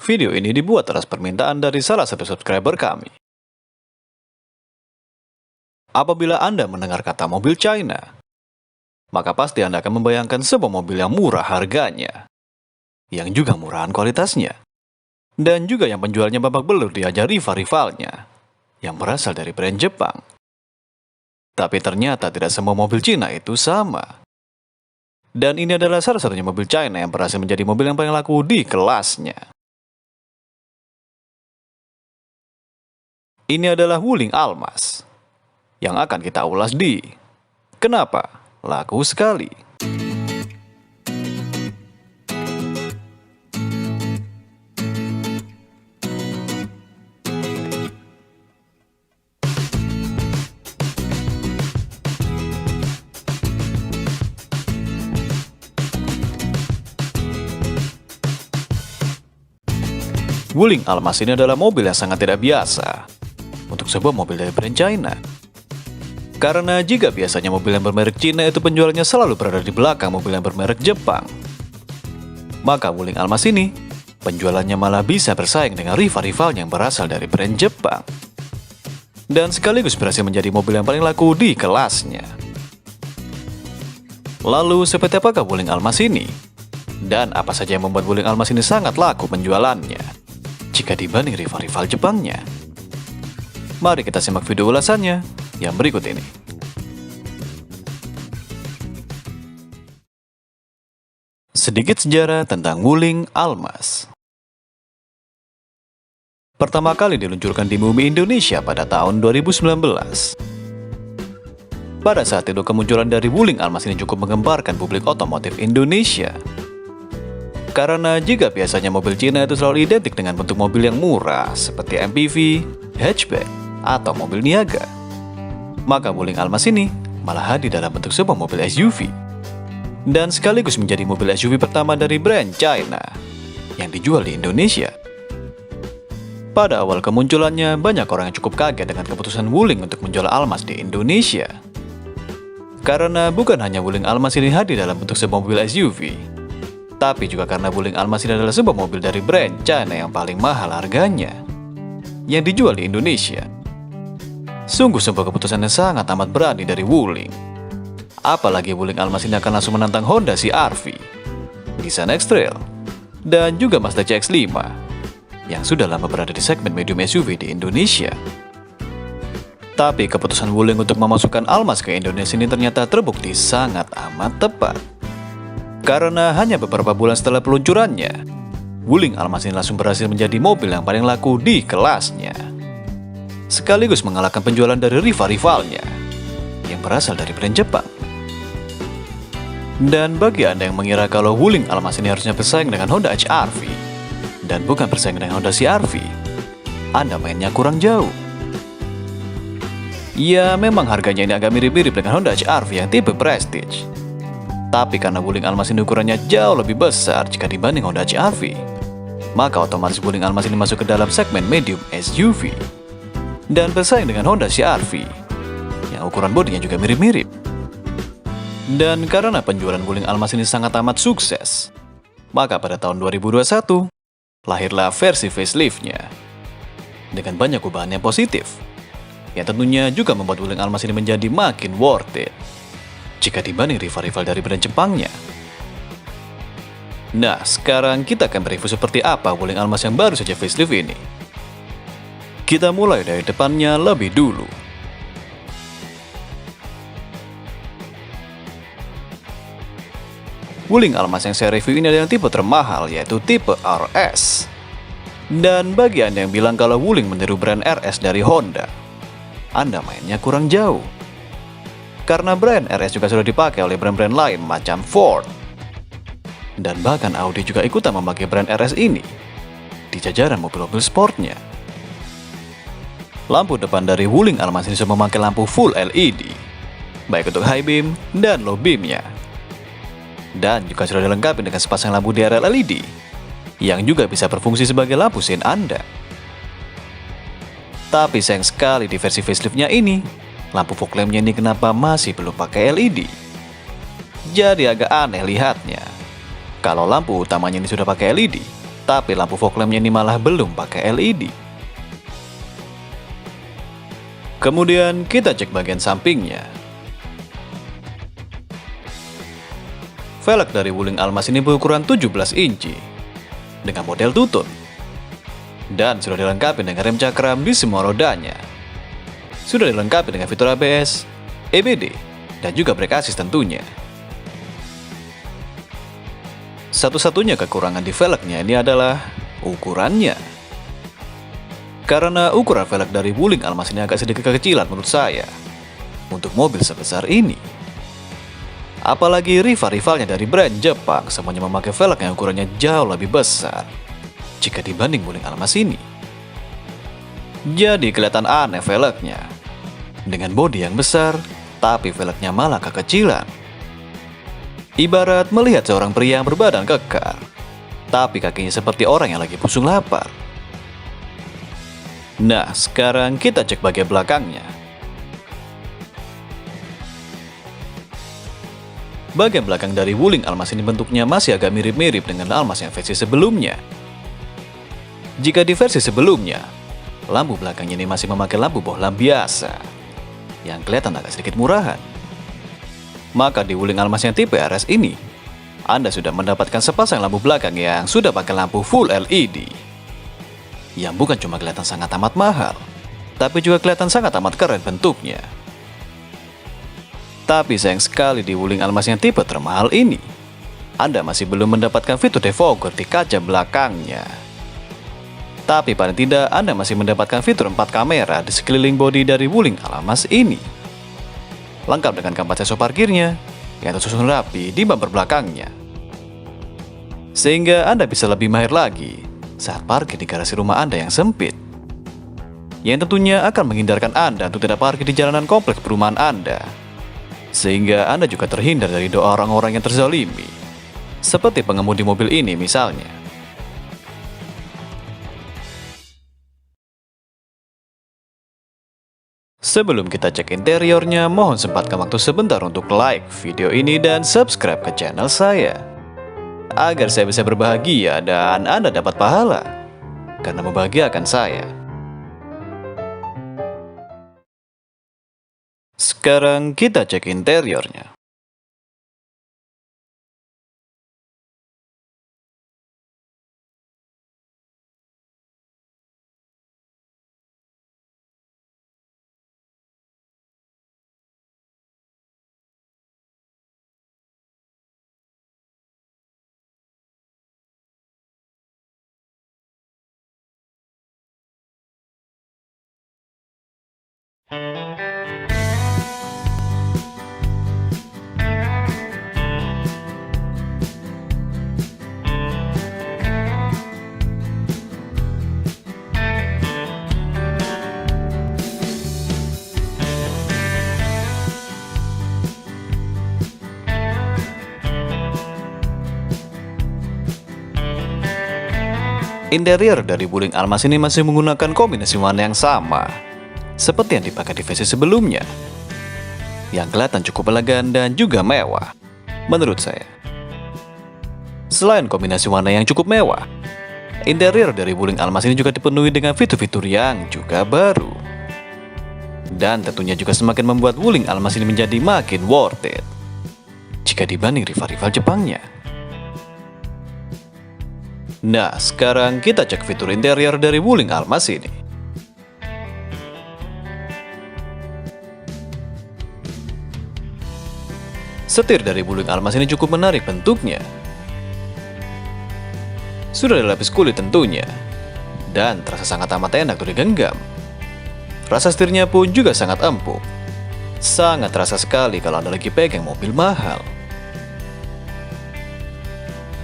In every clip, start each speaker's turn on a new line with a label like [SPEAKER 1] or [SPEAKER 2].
[SPEAKER 1] Video ini dibuat atas permintaan dari salah satu subscriber kami. Apabila Anda mendengar kata mobil China, maka pasti Anda akan membayangkan sebuah mobil yang murah harganya, yang juga murahan kualitasnya, dan juga yang penjualnya babak belur diajar rival-rivalnya, yang berasal dari brand Jepang. Tapi ternyata tidak semua mobil Cina itu sama. Dan ini adalah salah satunya mobil China yang berhasil menjadi mobil yang paling laku di kelasnya. Ini adalah Wuling Almaz yang akan kita ulas di Kenapa Laku Sekali. Wuling Almaz ini adalah mobil yang sangat tidak biasa untuk sebuah mobil dari brand China. Karena jika biasanya mobil yang bermerek Cina itu penjualannya selalu berada di belakang mobil yang bermerek Jepang, maka Wuling Almaz ini penjualannya malah bisa bersaing dengan rival-rivalnya yang berasal dari brand Jepang. Dan sekaligus berhasil menjadi mobil yang paling laku di kelasnya. Lalu seperti apakah Wuling Almaz ini? Dan apa saja yang membuat Wuling Almaz ini sangat laku penjualannya jika dibanding rival-rival Jepangnya? Mari kita simak video ulasannya yang berikut ini. Sedikit sejarah tentang Wuling Almaz. Pertama kali diluncurkan di bumi Indonesia pada tahun 2019. Pada saat itu kemunculan dari Wuling Almaz ini cukup menggemparkan publik otomotif Indonesia. Karena jika biasanya mobil Cina itu selalu identik dengan bentuk mobil yang murah seperti MPV, hatchback, atau mobil niaga, maka Wuling Almaz ini malah hadir dalam bentuk sebuah mobil SUV. Dan sekaligus menjadi mobil SUV pertama dari brand China yang dijual di Indonesia. Pada awal kemunculannya, banyak orang yang cukup kaget dengan keputusan Wuling untuk menjual Almaz di Indonesia. Karena bukan hanya Wuling Almaz ini hadir dalam bentuk sebuah mobil SUV, tapi juga karena Wuling Almaz ini adalah sebuah mobil dari brand China yang paling mahal harganya, yang dijual di Indonesia. Sungguh sebuah keputusan yang sangat amat berani dari Wuling. Apalagi Wuling Almaz ini akan langsung menantang Honda CR-V, Nissan X-Trail, dan juga Mazda CX-5 yang sudah lama berada di segmen medium SUV di Indonesia. Tapi keputusan Wuling untuk memasukkan Almaz ke Indonesia ini ternyata terbukti sangat amat tepat. Karena hanya beberapa bulan setelah peluncurannya, Wuling Almaz ini langsung berhasil menjadi mobil yang paling laku di kelasnya, sekaligus mengalahkan penjualan dari rival-rivalnya yang berasal dari brand Jepang. Dan bagi Anda yang mengira kalau Wuling Almaz ini harusnya bersaing dengan Honda HR-V dan bukan bersaing dengan Honda CR-V, Anda mainnya kurang jauh. Ya, memang harganya ini agak mirip-mirip dengan Honda HR-V yang tipe Prestige. Tapi karena Wuling Almaz ini ukurannya jauh lebih besar jika dibanding Honda HR-V, maka otomatis Wuling Almaz ini masuk ke dalam segmen medium SUV dan bersaing dengan Honda CR-V yang ukuran bodinya juga mirip-mirip. Dan karena penjualan Wuling Almaz ini sangat amat sukses, maka pada tahun 2021 lahirlah versi facelift-nya dengan banyak perubahan yang positif, yang tentunya juga membuat Wuling Almaz ini menjadi makin worth it jika dibanding rival-rival dari brand Jepangnya. Nah, sekarang kita akan mereview seperti apa Wuling Almaz yang baru saja facelift ini. Kita mulai dari depannya lebih dulu. Wuling Almaz yang saya review ini adalah tipe termahal, yaitu tipe RS. Dan bagi Anda yang bilang kalau Wuling meniru brand RS dari Honda, Anda mainnya kurang jauh. Karena brand RS juga sudah dipakai oleh brand-brand lain macam Ford. Dan bahkan Audi juga ikutan memakai brand RS ini di jajaran mobil-mobil sportnya. Lampu depan dari Wuling Almaz ini sudah memakai lampu full LED, baik untuk high beam dan low beamnya. Dan juga sudah dilengkapi dengan sepasang lampu DRL LED yang juga bisa berfungsi sebagai lampu sein Anda. Tapi sayang sekali di versi faceliftnya ini, lampu fog lampnya ini kenapa masih belum pakai LED. Jadi agak aneh lihatnya. Kalau lampu utamanya ini sudah pakai LED, Tapi lampu fog lampnya ini malah belum pakai LED. Kemudian kita cek bagian sampingnya. Velg dari Wuling Almas ini berukuran 17 inci dengan model tutun dan sudah dilengkapi dengan rem cakram di semua rodanya. Sudah dilengkapi dengan fitur ABS, EBD, dan juga brake assist tentunya. Satu-satunya kekurangan di velgnya ini adalah ukurannya. Karena ukuran velg dari Wuling Almas ini agak sedikit kekecilan menurut saya untuk mobil sebesar ini. Apalagi rival-rivalnya dari brand Jepang semuanya memakai velg yang ukurannya jauh lebih besar jika dibanding Wuling Almas ini. Jadi kelihatan aneh velgnya. Dengan bodi yang besar, tapi velgnya malah kekecilan. Ibarat melihat seorang pria yang berbadan kekar, tapi kakinya seperti orang yang lagi pusing lapar. Nah, sekarang kita cek bagian belakangnya. Bagian belakang dari Wuling Almas ini bentuknya masih agak mirip-mirip dengan Almas yang versi sebelumnya. Jika di versi sebelumnya, lampu belakangnya ini masih memakai lampu bohlam biasa, yang kelihatan agak sedikit murahan. Maka di Wuling Almas yang tipe RS ini, Anda sudah mendapatkan sepasang lampu belakang yang sudah pakai lampu full LED. Yang bukan cuma kelihatan sangat amat mahal, tapi juga kelihatan sangat amat keren bentuknya. Tapi sayang sekali di Wuling Almas yang tipe termahal ini, Anda masih belum mendapatkan fitur defogger di kaca belakangnya. Tapi paling tidak Anda masih mendapatkan fitur 4 kamera di sekeliling bodi dari Wuling Almas ini. Lengkap dengan kampanye sensor parkirnya yang tersusun rapi di bumper belakangnya. Sehingga Anda bisa lebih mahir lagi saat parkir di garasi rumah Anda yang sempit, yang tentunya akan menghindarkan Anda untuk tidak parkir di jalanan kompleks perumahan Anda, sehingga Anda juga terhindar dari doa orang-orang yang terzalimi, seperti pengemudi mobil ini misalnya. Sebelum kita cek interiornya, mohon sempatkan waktu sebentar untuk like video ini dan subscribe ke channel saya, agar saya bisa berbahagia dan Anda dapat pahala karena membahagiakan saya. Sekarang kita cek interiornya. Interior dari Wuling Almas ini masih menggunakan kombinasi warna yang sama seperti yang dipakai di versi sebelumnya, yang kelihatan cukup elegan dan juga mewah menurut saya. Selain kombinasi warna yang cukup mewah, interior dari Wuling Almas ini juga dipenuhi dengan fitur-fitur yang juga baru, dan tentunya juga semakin membuat Wuling Almas ini menjadi makin worth it jika dibanding rival-rival Jepangnya. Nah, sekarang kita cek fitur interior dari Wuling Almas ini. Setir dari Wuling Almas ini cukup menarik bentuknya. Sudah dilapis kulit tentunya, dan terasa sangat amat enak untuk digenggam. Rasa setirnya pun juga sangat empuk. Sangat terasa sekali kalau Anda lagi pegang mobil mahal.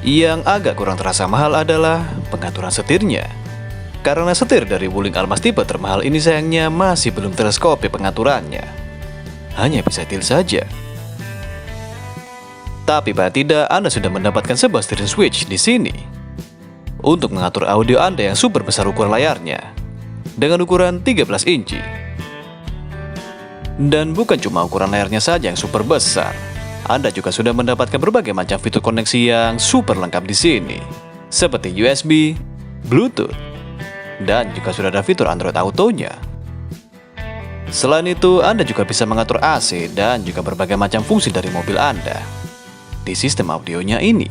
[SPEAKER 1] Yang agak kurang terasa mahal adalah pengaturan setirnya. Karena setir dari Wuling Almas tipe termahal ini sayangnya masih belum teleskopik pengaturannya. Hanya bisa tilt saja. Tapi pada tidak, Anda sudah mendapatkan sebuah steering switch di sini untuk mengatur audio Anda yang super besar ukuran layarnya dengan ukuran 13 inci. Dan bukan cuma ukuran layarnya saja yang super besar, Anda juga sudah mendapatkan berbagai macam fitur koneksi yang super lengkap di sini, seperti USB, Bluetooth, dan juga sudah ada fitur Android Auto-nya. Selain itu, Anda juga bisa mengatur AC dan juga berbagai macam fungsi dari mobil Anda di sistem audionya ini.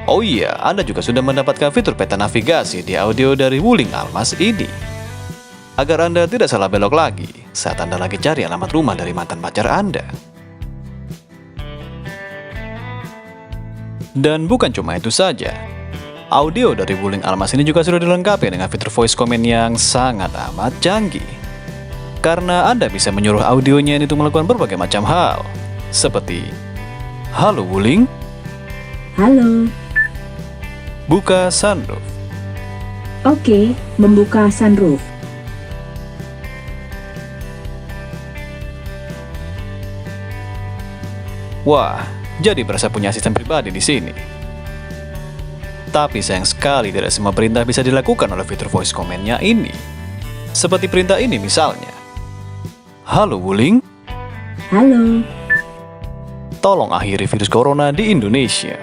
[SPEAKER 1] Oh iya, Anda juga sudah mendapatkan fitur peta navigasi di audio dari Wuling Almas ini, agar Anda tidak salah belok lagi saat Anda lagi cari alamat rumah dari mantan pacar Anda. Dan bukan cuma itu saja, audio dari Wuling Almas ini juga sudah dilengkapi dengan fitur voice command yang sangat amat canggih. Karena Anda bisa menyuruh audionya ini untuk melakukan berbagai macam hal, seperti "Halo Wuling,
[SPEAKER 2] Halo,
[SPEAKER 1] buka sunroof."
[SPEAKER 2] oke, membuka sunroof.
[SPEAKER 1] Wah, jadi berasa punya asisten pribadi di sini. Tapi sayang sekali tidak semua perintah bisa dilakukan oleh fitur voice command-nya ini. Seperti perintah ini misalnya. "Halo Wuling,
[SPEAKER 2] Halo,
[SPEAKER 1] tolong akhiri virus corona di Indonesia."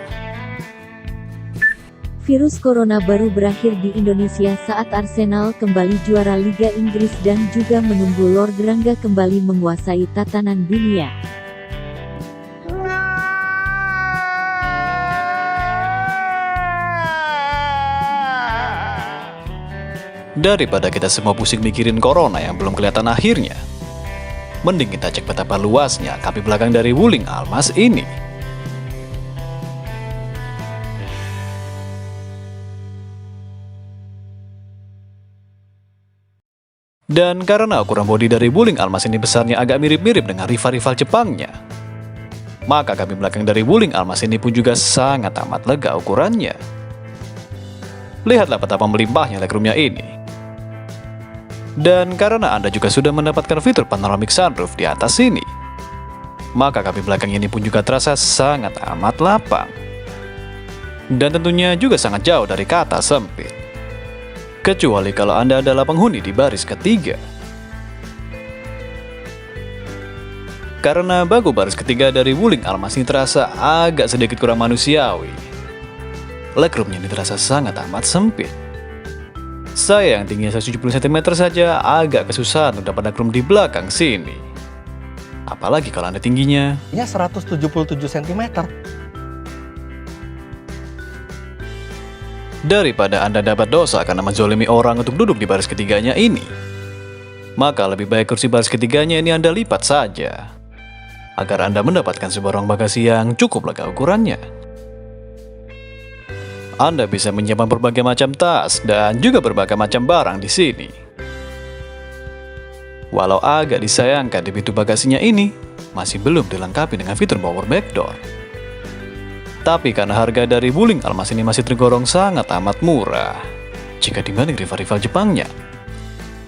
[SPEAKER 3] Virus corona baru berakhir di Indonesia saat Arsenal kembali juara Liga Inggris dan juga menunggu Lord Rangga kembali menguasai tatanan dunia.
[SPEAKER 1] Daripada kita semua pusing mikirin corona yang belum kelihatan akhirnya, mending kita cek betapa luasnya kaki belakang dari Wuling Almas ini. Dan karena ukuran bodi dari Wuling Almas ini besarnya agak mirip-mirip dengan rival-rival Jepangnya, maka kaki belakang dari Wuling Almas ini pun juga sangat amat lega ukurannya. Lihatlah betapa melimpahnya legroomnya ini. Dan karena Anda juga sudah mendapatkan fitur panoramic sunroof di atas sini, maka kaki belakang ini pun juga terasa sangat amat lapang. Dan tentunya juga sangat jauh dari kata sempit. Kecuali kalau Anda adalah penghuni di baris ketiga. Karena bangku baris ketiga dari Wuling Almas ini terasa agak sedikit kurang manusiawi. Legroomnya ini terasa sangat amat sempit. Saya yang tingginya 170 cm saja agak kesusahan untuk dapat legroom di belakang sini. Apalagi kalau Anda tingginya
[SPEAKER 4] 177 cm.
[SPEAKER 1] Daripada Anda dapat dosa karena menzolimi orang untuk duduk di baris ketiganya ini, maka lebih baik kursi baris ketiganya ini Anda lipat saja, agar Anda mendapatkan sebuah ruang bagasi yang cukup lega ukurannya. Anda bisa menyimpan berbagai macam tas dan juga berbagai macam barang di sini. Walau agak disayangkan di pintu bagasinya ini masih belum dilengkapi dengan fitur power back door. Tapi karena harga dari Wuling Almas ini masih tergolong sangat amat murah jika dibanding rival-rival Jepangnya,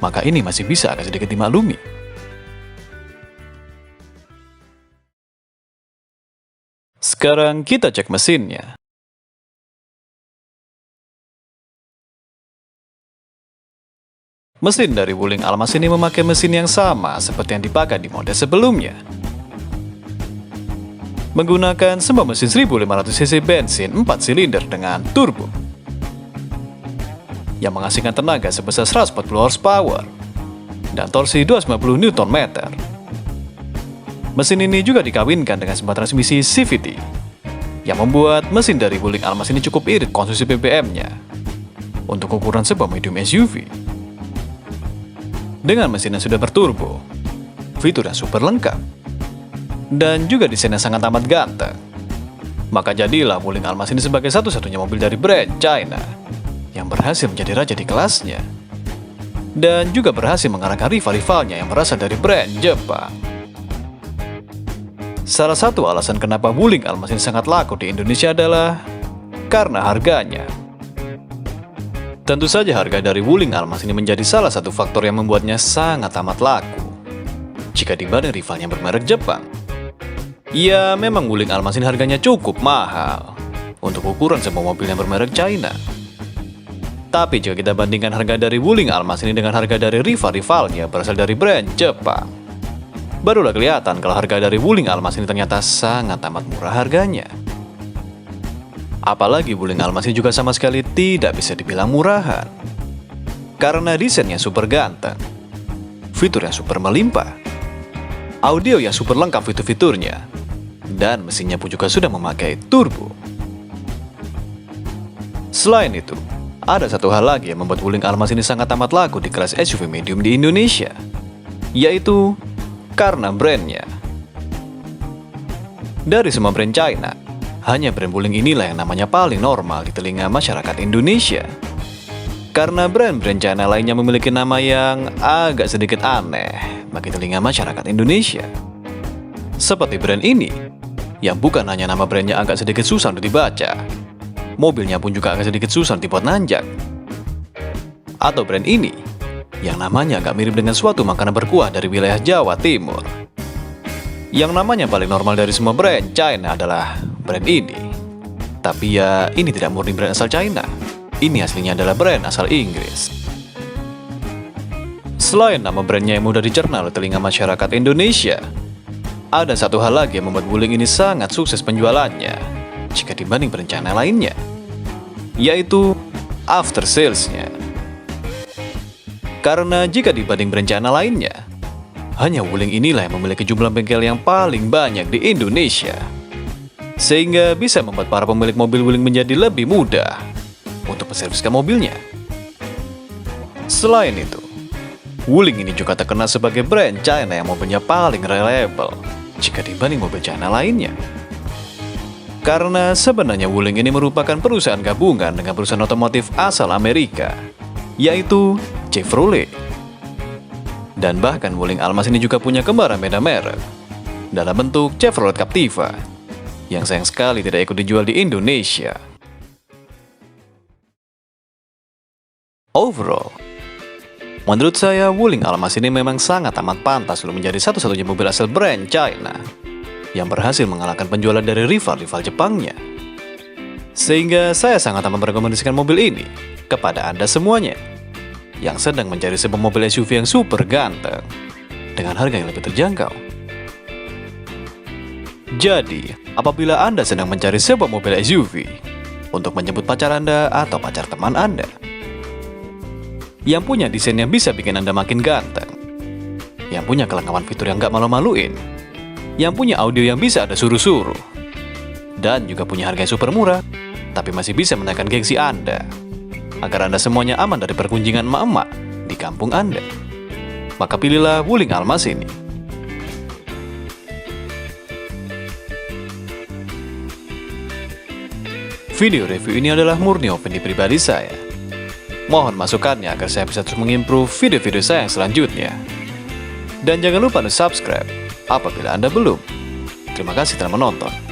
[SPEAKER 1] maka ini masih bisa agak sedikit dimaklumi. Sekarang kita cek mesinnya. Mesin dari Wuling Almas ini memakai mesin yang sama seperti yang dipakai di model sebelumnya. Menggunakan sebuah mesin 1500 cc bensin 4 silinder dengan turbo yang menghasilkan tenaga sebesar 140 horsepower dan torsi 250 Nm. Mesin ini juga dikawinkan dengan sebuah transmisi CVT yang membuat mesin dari Wuling Almas ini cukup irit konsumsi BBM-nya untuk ukuran sebuah medium SUV. Dengan mesin yang sudah berturbo, fitur yang super lengkap, dan juga desain yang sangat amat ganteng, maka jadilah Wuling Almas ini sebagai satu-satunya mobil dari brand China yang berhasil menjadi raja di kelasnya, dan juga berhasil mengalahkan rival-rivalnya yang berasal dari brand Jepang. Salah satu alasan kenapa Wuling Almas ini sangat laku di Indonesia adalah karena harganya. Tentu saja harga dari Wuling Almas ini menjadi salah satu faktor yang membuatnya sangat amat laku jika dibanding rivalnya bermerek Jepang. Ya, memang Wuling Almas ini harganya cukup mahal untuk ukuran sebuah mobil yang bermerek China. Tapi jika kita bandingkan harga dari Wuling Almas ini dengan harga dari rival-rivalnya berasal dari brand Jepang, barulah kelihatan kalau harga dari Wuling Almas ini ternyata sangat amat murah harganya. Apalagi Wuling Almas ini juga sama sekali tidak bisa dibilang murahan. Karena desainnya super ganteng, fitur yang super melimpah, audio yang super lengkap fitur-fiturnya, dan mesinnya pun juga sudah memakai turbo. Selain itu, ada satu hal lagi yang membuat Wuling Almas ini sangat amat laku di kelas SUV medium di Indonesia, yaitu karena brandnya. Dari semua brand China, hanya brand Wuling inilah yang namanya paling normal di telinga masyarakat Indonesia. Karena brand-brand China lainnya memiliki nama yang agak sedikit aneh bagi telinga masyarakat Indonesia. Seperti brand ini, yang bukan hanya nama brandnya agak sedikit susah untuk dibaca, mobilnya pun juga agak sedikit susah dibuat nanjak. Atau brand ini, yang namanya agak mirip dengan suatu makanan berkuah dari wilayah Jawa Timur. Yang namanya paling normal dari semua brand China adalah brand ini. Tapi ya, ini tidak murni brand asal China. Ini aslinya adalah brand asal Inggris. Selain nama brandnya yang mudah dicerna oleh telinga masyarakat Indonesia, ada satu hal lagi yang membuat Wuling ini sangat sukses penjualannya jika dibanding brand China lainnya, yaitu after sales-nya. Karena jika dibanding brand China lainnya, hanya Wuling inilah yang memiliki jumlah bengkel yang paling banyak di Indonesia, sehingga bisa membuat para pemilik mobil Wuling menjadi lebih mudah untuk menserviskan mobilnya. Selain itu, Wuling ini juga terkenal sebagai brand China yang mobilnya paling reliable jika dibanding mobil China lainnya. Karena sebenarnya Wuling ini merupakan perusahaan gabungan dengan perusahaan otomotif asal Amerika, yaitu Chevrolet. Dan bahkan Wuling Almas ini juga punya kembaran beda merek dalam bentuk Chevrolet Captiva, yang sayang sekali tidak ikut dijual di Indonesia. Overall, menurut saya Wuling Almas ini memang sangat amat pantas untuk menjadi satu-satunya mobil asal brand China yang berhasil mengalahkan penjualan dari rival-rival Jepangnya. Sehingga saya sangat amat merekomendasikan mobil ini kepada Anda semuanya yang sedang mencari sebuah mobil SUV yang super ganteng dengan harga yang lebih terjangkau. Jadi, apabila Anda sedang mencari sebuah mobil SUV untuk menjemput pacar Anda atau pacar teman Anda, yang punya desain yang bisa bikin Anda makin ganteng, yang punya kelengkapan fitur yang gak malu-maluin, yang punya audio yang bisa Anda suruh-suruh, dan juga punya harga yang super murah, tapi masih bisa menaikkan gengsi Anda, agar Anda semuanya aman dari pergunjingan emak-emak di kampung Anda, maka pilihlah Wuling Almas ini. Video review ini adalah murni opini pribadi saya. Mohon masukannya agar saya bisa terus mengimprove video-video saya yang selanjutnya. Dan jangan lupa untuk subscribe apabila Anda belum. Terima kasih telah menonton.